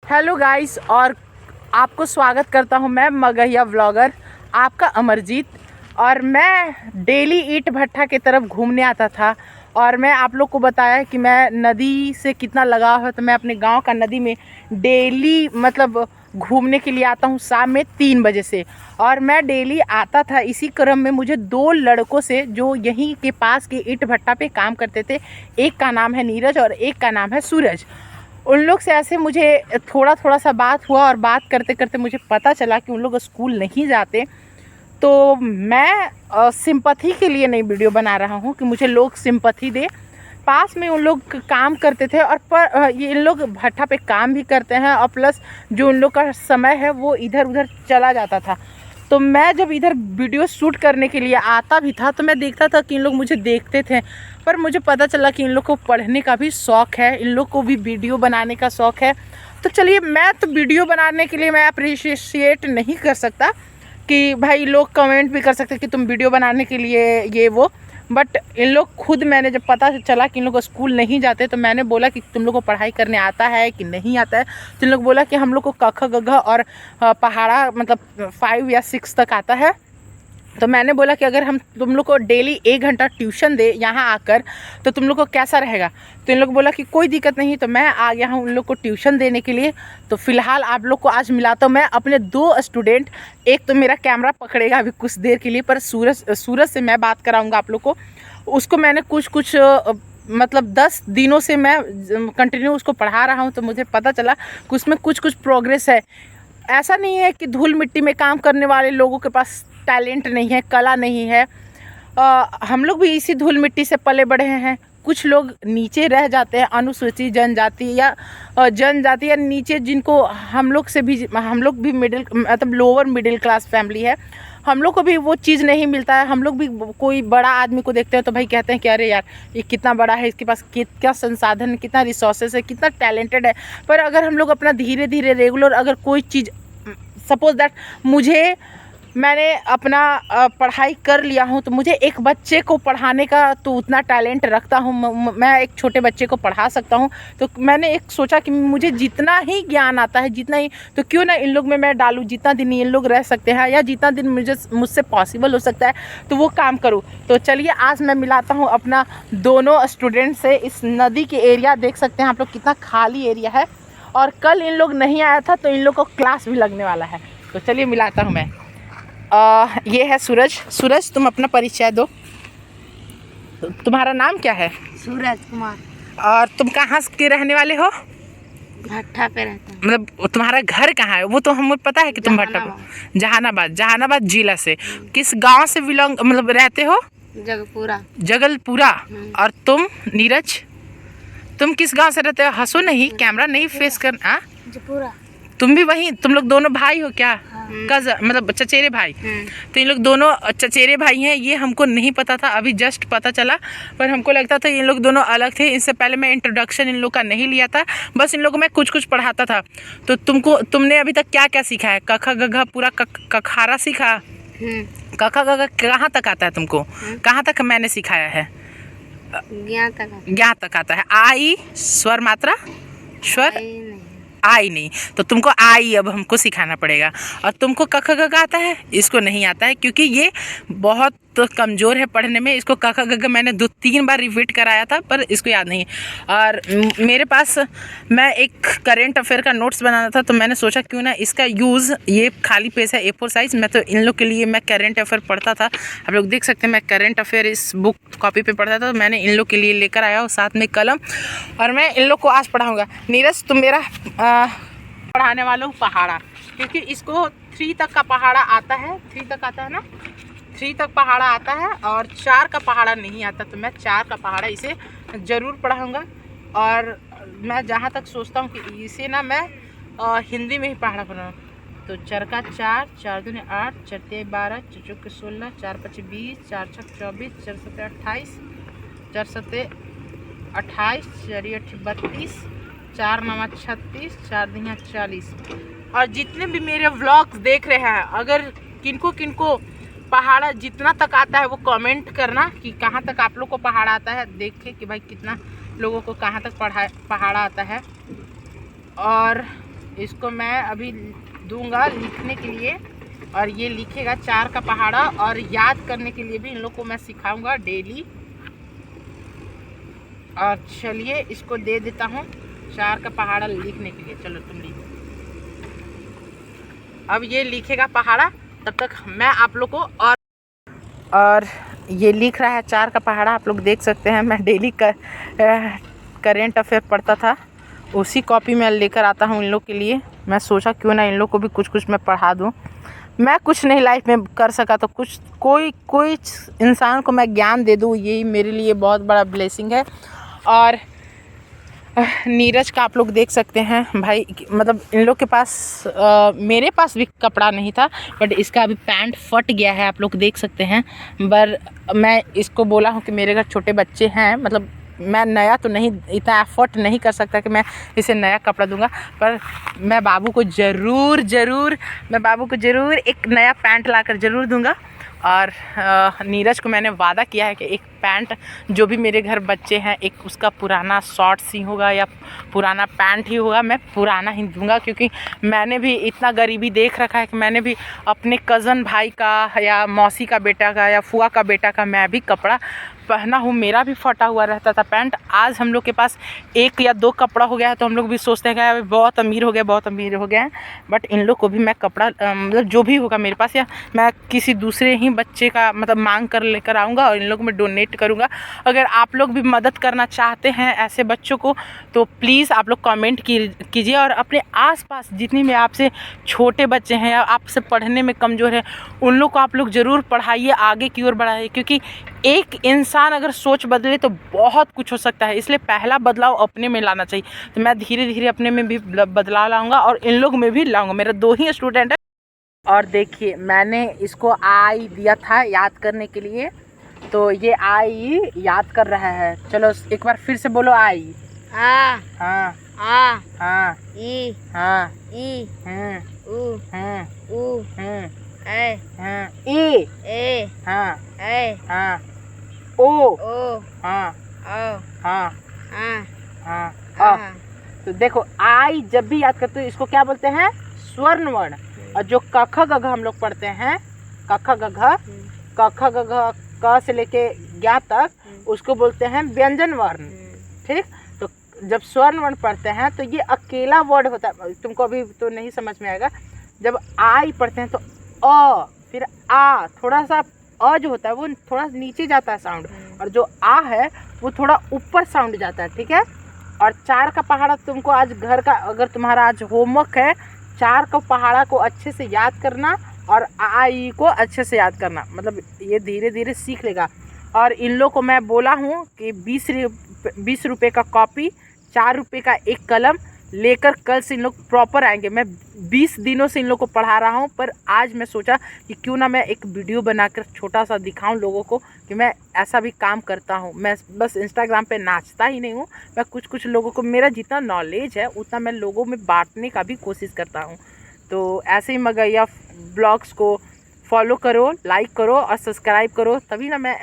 Hello guys, और आपको स्वागत करता हूं मैं मगहिया व्लॉगर आपका अमरजीत। और मैं डेली ईंट भट्ठा की तरफ घूमने आता था और मैं आप लोग को बताया कि मैं नदी से कितना लगाव है। तो मैं अपने गांव का नदी में डेली घूमने के लिए आता हूं शाम में 3 बजे से। और मैं डेली आता था, इसी क्रम में मुझे 2 लड़कों से जो यहीं के पास के ईंट भट्ठा पे काम करते थे, एक का नाम है नीरज और एक का नाम है सूरज, उन लोग से ऐसे मुझे थोड़ा सा बात हुआ। और बात करते करते मुझे पता चला कि उन लोग स्कूल नहीं जाते। तो मैं सिंपैथी के लिए नई वीडियो बना रहा हूँ कि मुझे लोग सिंपैथी दे। पास में उन लोग काम करते थे और ये इन लोग भट्ठा पे काम भी करते हैं, और प्लस जो उन लोग का समय है वो इधर उधर चला जाता था। तो मैं जब इधर वीडियो शूट करने के लिए आता भी था तो मैं देखता था कि इन लोग मुझे देखते थे, पर मुझे पता चला कि इन लोग को पढ़ने का भी शौक़ है, इन लोग को भी वीडियो बनाने का शौक़ है। तो चलिए, मैं तो वीडियो बनाने के लिए मैं अप्रिशिएट नहीं कर सकता कि भाई लोग कमेंट भी कर सकते कि तुम वीडियो बनाने के लिए ये वो, बट इन लोग खुद, मैंने जब पता चला कि इन लोग स्कूल नहीं जाते तो मैंने बोला कि तुम लोग को पढ़ाई करने आता है कि नहीं आता है। तो इन लोग बोला कि हम लोग को क ख ग घ और पहाड़ा 5 या 6 तक आता है। तो मैंने बोला कि अगर हम तुम लोग को डेली 1 घंटा ट्यूशन दे यहाँ आकर तो तुम लोग को कैसा रहेगा। तो इन लोग बोला कि कोई दिक्कत नहीं। तो मैं आ गया हूँ उन लोग को ट्यूशन देने के लिए। तो फ़िलहाल आप लोग को आज मिलाता हूँ मैं अपने 2 स्टूडेंट। एक तो मेरा कैमरा पकड़ेगा अभी कुछ देर के लिए, पर सूरज से मैं बात कराऊँगा आप लोग को। उसको मैंने कुछ 10 दिनों से मैं कंटिन्यू उसको पढ़ा रहा हूँ। तो मुझे पता चला कि उसमें कुछ प्रोग्रेस है। ऐसा नहीं है कि धूल मिट्टी में काम करने वाले लोगों के पास टैलेंट नहीं है, कला नहीं है। हम लोग भी इसी धूल मिट्टी से पले बढ़े हैं। कुछ लोग नीचे रह जाते हैं, अनुसूचित जनजाति या नीचे, जिनको हम लोग भी लोअर मिडिल क्लास फैमिली है। हम लोग को भी वो चीज़ नहीं मिलता है। हम लोग भी कोई बड़ा आदमी को देखते हैं तो भाई कहते हैं कि अरे यार ये कितना बड़ा है, इसके पास कितना संसाधन है, कितना रिसोर्सेस है, कितना टैलेंटेड है। पर अगर हम लोग अपना धीरे धीरे रेगुलर अगर कोई चीज़, सपोज दैट मैंने अपना पढ़ाई कर लिया हूँ तो मुझे एक बच्चे को पढ़ाने का तो उतना टैलेंट रखता हूँ, मैं एक छोटे बच्चे को पढ़ा सकता हूँ। तो मैंने एक सोचा कि मुझे जितना ही ज्ञान आता है, जितना ही, तो क्यों ना इन लोग में मैं डालूँ। जितना दिन इन लोग रह सकते हैं या जितना दिन मुझसे पॉसिबल हो सकता है तो वो काम करूँ। तो चलिए, आज मैं मिलाता हूँ अपना दोनों स्टूडेंट से। इस नदी के एरिया देख सकते हैं आप लोग, कितना खाली एरिया है। और कल इन लोग नहीं आया था तो इन लोग को क्लास भी लगने वाला है। तो चलिए मिलाता हूँ मैं। ये है सूरज, तुम अपना परिचय दो। तुम्हारा नाम क्या है? सूरज कुमार। और तुम कहाँ के रहने वाले हो? भट्ठा पे रहता हूँ। मतलब तुम्हारा घर कहाँ है? वो तो हमें पता है कि तुम भट्टा पे। जहानाबाद जिला से किस गांव से बिलोंग रहते हो? जगलपुरा। और तुम नीरज, तुम किस गांव से रहते हो? हंसो नहीं, कैमरा नहीं फेस करना। तुम भी वहीं, तुम लोग दोनों भाई हो क्या? चचेरे भाई। तो इन लोग दोनों चचेरे भाई हैं, ये हमको नहीं पता था, अभी जस्ट पता चला। पर हमको लगता था इन लोग दोनों अलग थे। इससे पहले मैं इंट्रोडक्शन इन लोग का नहीं लिया था, बस इन लोगों को मैं कुछ पढ़ाता था। तो तुमने अभी तक क्या क्या सीखा है? क ख ग घ पूरा कखारा सीखा? क ख ग घ कहाँ तक आता है तुमको? कहाँ तक मैंने सिखाया है? ज्ञा तक आता है। आई स्वर मात्रा स्वर आई नहीं, तो तुमको आई अब हमको सिखाना पड़ेगा। और तुमको क ख ग घ आता है? इसको नहीं आता है क्योंकि ये बहुत कमज़ोर है पढ़ने में। इसको क ख ग घ मैंने 2-3 बार रिपीट कराया था पर इसको याद नहीं। और मेरे पास, मैं एक करेंट अफेयर का नोट्स बनाना था तो मैंने सोचा क्यों ना इसका यूज़, ये खाली पेज है A4 साइज़, मैं तो इन लोग के लिए मैं करेंट अफेयर पढ़ता था। आप लोग देख सकते हैं मैं करेंट अफेयर इस बुक कॉपी पे पढ़ता था। तो मैंने इन लोग के लिए लेकर आया हूँ साथ में कलम, और मैं इन लोग को आज पढ़ाऊँगा। नीरज, तुम मेरा पढ़ाने वाला हूँ पहाड़ा, क्योंकि इसको 3 तक का पहाड़ा आता है। 3 तक आता है ना? 3 तक पहाड़ा आता है और 4 का पहाड़ा नहीं आता। तो मैं 4 का पहाड़ा इसे ज़रूर पढ़ाऊँगा। और मैं जहाँ तक सोचता हूँ कि इसे ना मैं हिंदी में ही पहाड़ा बनाऊँ। तो 4 का 4, 4 दूनी 8, 4 तिहाई 12, 4 चौके 16, 4 पचे 20, 4 छक 24, 4 सत्ते 28, 4 सत्ते 28, 4 अट्ठे 32, 4 नवा 36, 4 दिया 40। और जितने भी मेरे व्लॉग्स देख रहे हैं, अगर किनको पहाड़ा जितना तक आता है वो कमेंट करना कि कहाँ तक आप लोग को पहाड़ा आता है। देखे कि भाई कितना लोगों को कहाँ तक पहाड़ा आता है। और इसको मैं अभी दूंगा लिखने के लिए और ये लिखेगा 4 का पहाड़ा। और याद करने के लिए भी इन लोग को मैं सिखाऊंगा डेली। और चलिए इसको दे देता हूँ 4 का पहाड़ा लिखने के लिए। चलो तुम लिखो। अब ये लिखेगा पहाड़ा, तब तक मैं आप लोग को और ये लिख रहा है 4 का पहाड़ा। आप लोग देख सकते हैं मैं डेली करेंट अफेयर पढ़ता था, उसी कॉपी में लेकर आता हूँ इन लोग के लिए। मैं सोचा क्यों ना इन लोग को भी कुछ कुछ मैं पढ़ा दूँ। मैं कुछ नहीं लाइफ में कर सका तो कुछ कोई इंसान को मैं ज्ञान दे दूँ, यही मेरे लिए बहुत बड़ा ब्लेसिंग है। और नीरज का आप लोग देख सकते हैं भाई, मतलब इन लोग के पास मेरे पास भी कपड़ा नहीं था, बट इसका अभी पैंट फट गया है, आप लोग देख सकते हैं। पर मैं इसको बोला हूँ कि मेरे घर छोटे बच्चे हैं, मतलब मैं नया तो नहीं, इतना एफर्ट नहीं कर सकता कि मैं इसे नया कपड़ा दूंगा, पर मैं बाबू को ज़रूर एक नया पैंट लाकर ज़रूर दूंगा। और नीरज को मैंने वादा किया है कि एक पैंट, जो भी मेरे घर बच्चे हैं, एक उसका पुराना शॉर्ट्स ही होगा या पुराना पैंट ही होगा, मैं पुराना ही दूंगा। क्योंकि मैंने भी इतना गरीबी देख रखा है कि मैंने भी अपने कज़न भाई का या मौसी का बेटा का या फुआ का बेटा का मैं भी कपड़ा पहना हूँ। मेरा भी फटा हुआ रहता था पैंट। आज हम लोग के पास 1 या 2 कपड़ा हो गया है तो हम लोग भी सोचते हैं कि बहुत अमीर हो गए हैं। बट इन लोग को भी मैं कपड़ा, मतलब जो भी होगा मेरे पास, या मैं किसी दूसरे ही बच्चे का मतलब मांग कर लेकर आऊँगा और इन लोग में डोनेट करूँगा। अगर आप लोग भी मदद करना चाहते हैं ऐसे बच्चों को तो प्लीज़ आप लोग कमेंट कीजिए। और अपने आसपास जितनी भी आपसे छोटे बच्चे हैं या आपसे पढ़ने में कमज़ोर है, उन लोग को आप लोग ज़रूर पढ़ाइए, आगे की ओर बढ़ाइए। क्योंकि एक इंसान अगर सोच बदले तो बहुत कुछ हो सकता है। इसलिए पहला बदलाव अपने में लाना चाहिए। तो मैं धीरे धीरे अपने में भी बदलाव लाऊंगा और इन लोग में भी लाऊंगा। मेरा 2 ही स्टूडेंट है। और देखिए मैंने इसको आई दिया था याद करने के लिए, तो ये आई याद कर रहा है। चलो एक बार फिर से बोलो। आई हाँ हाँ हाँ हाँ ई हाँ ई उ उ ए हाँ ई ए हाँ ए हाँ ओ ओ हाँ ओ हाँ हाँ हाँ हाँ। तो देखो आई जब भी याद करते हो इसको क्या बोलते हैं? स्वर्ण वर्ण। और जो क ख ग घ हम लोग पढ़ते हैं, क ख ग घ, क ख ग घ क से लेके ज्ञ तक, उसको बोलते हैं व्यंजन वर्ण। ठीक। तो जब स्वर्ण वर्ण पढ़ते हैं तो ये अकेला वर्ड होता है, तुमको अभी तो नहीं समझ में आएगा। जब आई पढ़ते हैं तो अ, फिर आ, थोड़ा सा अ जो होता है वो थोड़ा नीचे जाता है साउंड, और जो आ है वो थोड़ा ऊपर साउंड जाता है। ठीक है। और 4 का पहाड़ा तुमको आज घर का, अगर तुम्हारा आज होमवर्क है, 4 का पहाड़ा को अच्छे से याद करना और आ ई को अच्छे से याद करना, मतलब ये धीरे धीरे सीख लेगा। और इन लोग को मैं बोला हूँ कि 20 रुपये का कॉपी, 4 रुपये का एक कलम लेकर कल से इन लोग प्रॉपर आएंगे। मैं 20 दिनों से इन लोग को पढ़ा रहा हूँ, पर आज मैं सोचा कि क्यों ना मैं एक वीडियो बनाकर छोटा सा दिखाऊं लोगों को कि मैं ऐसा भी काम करता हूँ। मैं बस इंस्टाग्राम पे नाचता ही नहीं हूँ, मैं कुछ लोगों को, मेरा जितना नॉलेज है उतना मैं लोगों में बांटने का भी कोशिश करता हूँ। तो ऐसे ही मगहिया ब्लॉग्स को फॉलो करो, लाइक करो और सब्सक्राइब करो, तभी ना मैं